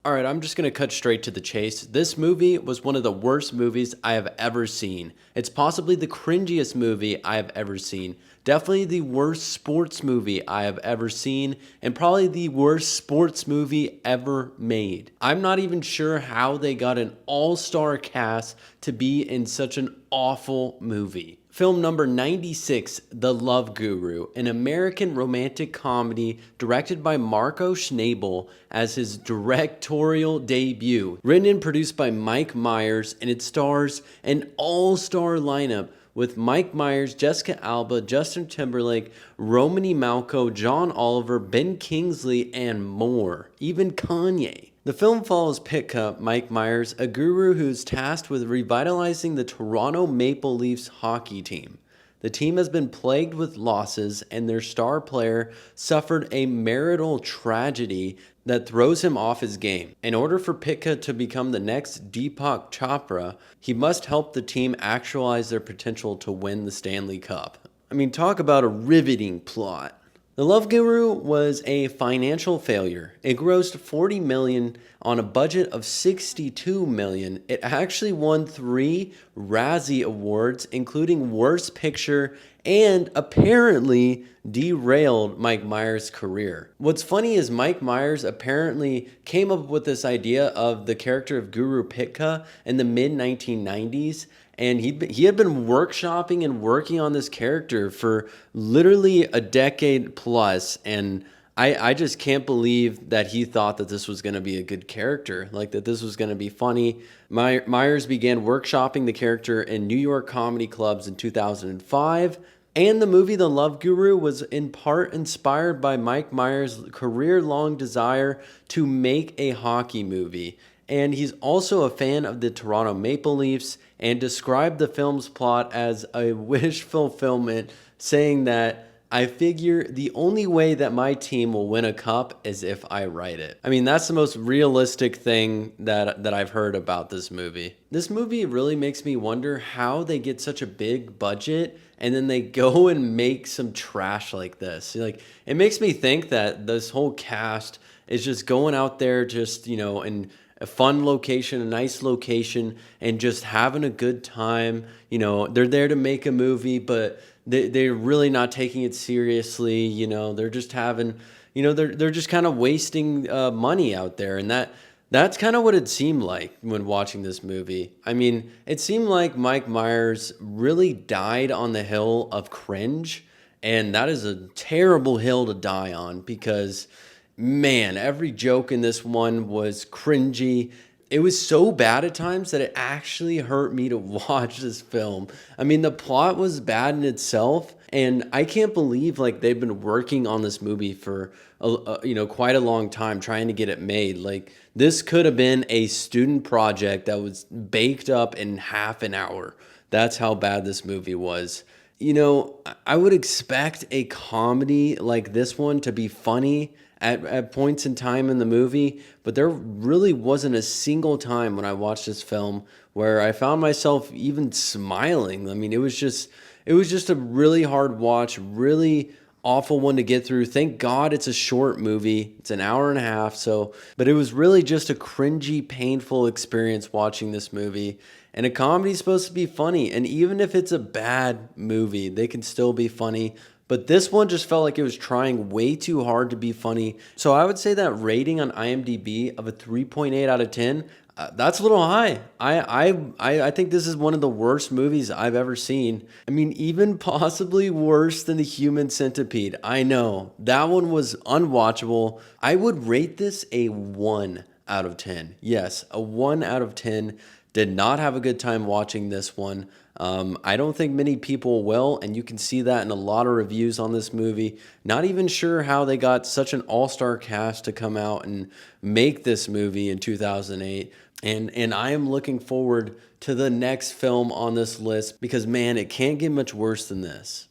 All right, I'm just going to cut straight to the chase. This movie was one of the worst movies I have ever seen. It's possibly the cringiest movie I have ever seen. Definitely the worst sports movie I have ever seen, and probably the worst sports movie ever made. I'm not even sure how they got an all star cast to be in such an awful movie. Film number 96, The Love Guru, an American romantic comedy directed by Marco Schnabel as his directorial debut. Written and produced by Mike Myers, and it stars an all-star lineup with Mike Myers, Jessica Alba, Justin Timberlake, Romany Malco, John Oliver, Ben Kingsley, and more. Even Kanye. The film follows Pitka, Mike Myers, a guru who's tasked with revitalizing the Toronto Maple Leafs hockey team. The team has been plagued with losses, and their star player suffered a marital tragedy that throws him off his game. In order for Pitka to become the next Deepak Chopra, he must help the team actualize their potential to win the Stanley Cup. I mean, talk about a riveting plot. The Love Guru was a financial failure. It grossed 40 million on a budget of 62 million. It actually won 3 Razzie Awards, including Worst Picture, and apparently derailed Mike Myers' career. What's funny is Mike Myers apparently came up with this idea of the character of Guru Pitka in the mid 1990s, and he had been workshopping and working on this character for literally a decade plus, and I just can't believe that he thought that this was going to be a good character, like that this was going to be funny. Myers began workshopping the character in New York comedy clubs in 2005, and the movie The Love Guru was in part inspired by Mike Myers' career-long desire to make a hockey movie. And he's also a fan of the Toronto Maple Leafs and described the film's plot as a wish fulfillment, saying that I figure the only way that my team will win a cup is if I write it. I mean, that's the most realistic thing that I've heard about this movie. This movie really makes me wonder how they get such a big budget and then they go and make some trash like this. Like, it makes me think that this whole cast is just going out there just, in a fun location, a nice location, and just having a good time. They're there to make a movie, but they're really not taking it seriously. They're just having, they're just kind of wasting money out there. And that's kind of what it seemed like when watching this movie. I mean, it seemed like Mike Myers really died on the hill of cringe. And that is a terrible hill to die on because, man, every joke in this one was cringy. It was so bad at times that it actually hurt me to watch this film. I mean, the plot was bad in itself, and I can't believe like they've been working on this movie for quite a long time trying to get it made. Like, this could have been a student project that was baked up in half an hour. That's how bad this movie was. I would expect a comedy like this one to be funny at points in time in the movie, but there really wasn't a single time when I watched this film where I found myself even smiling. I mean, it was just a really hard watch, really awful one to get through. Thank God it's a short movie. It's an hour and a half, but it was really just a cringy, painful experience watching this movie. And a comedy's supposed to be funny, and even if it's a bad movie, they can still be funny. But this one just felt like it was trying way too hard to be funny. So I would say that rating on IMDb of a 3.8 out of 10, that's a little high. I think this is one of the worst movies I've ever seen. I mean, even possibly worse than The Human Centipede. I know, that one was unwatchable. I would rate this a 1 out of 10. Yes, a 1 out of 10. Did not have a good time watching this one. I don't think many people will, and you can see that in a lot of reviews on this movie. Not even sure how they got such an all-star cast to come out and make this movie in 2008. And I am looking forward to the next film on this list because, man, it can't get much worse than this.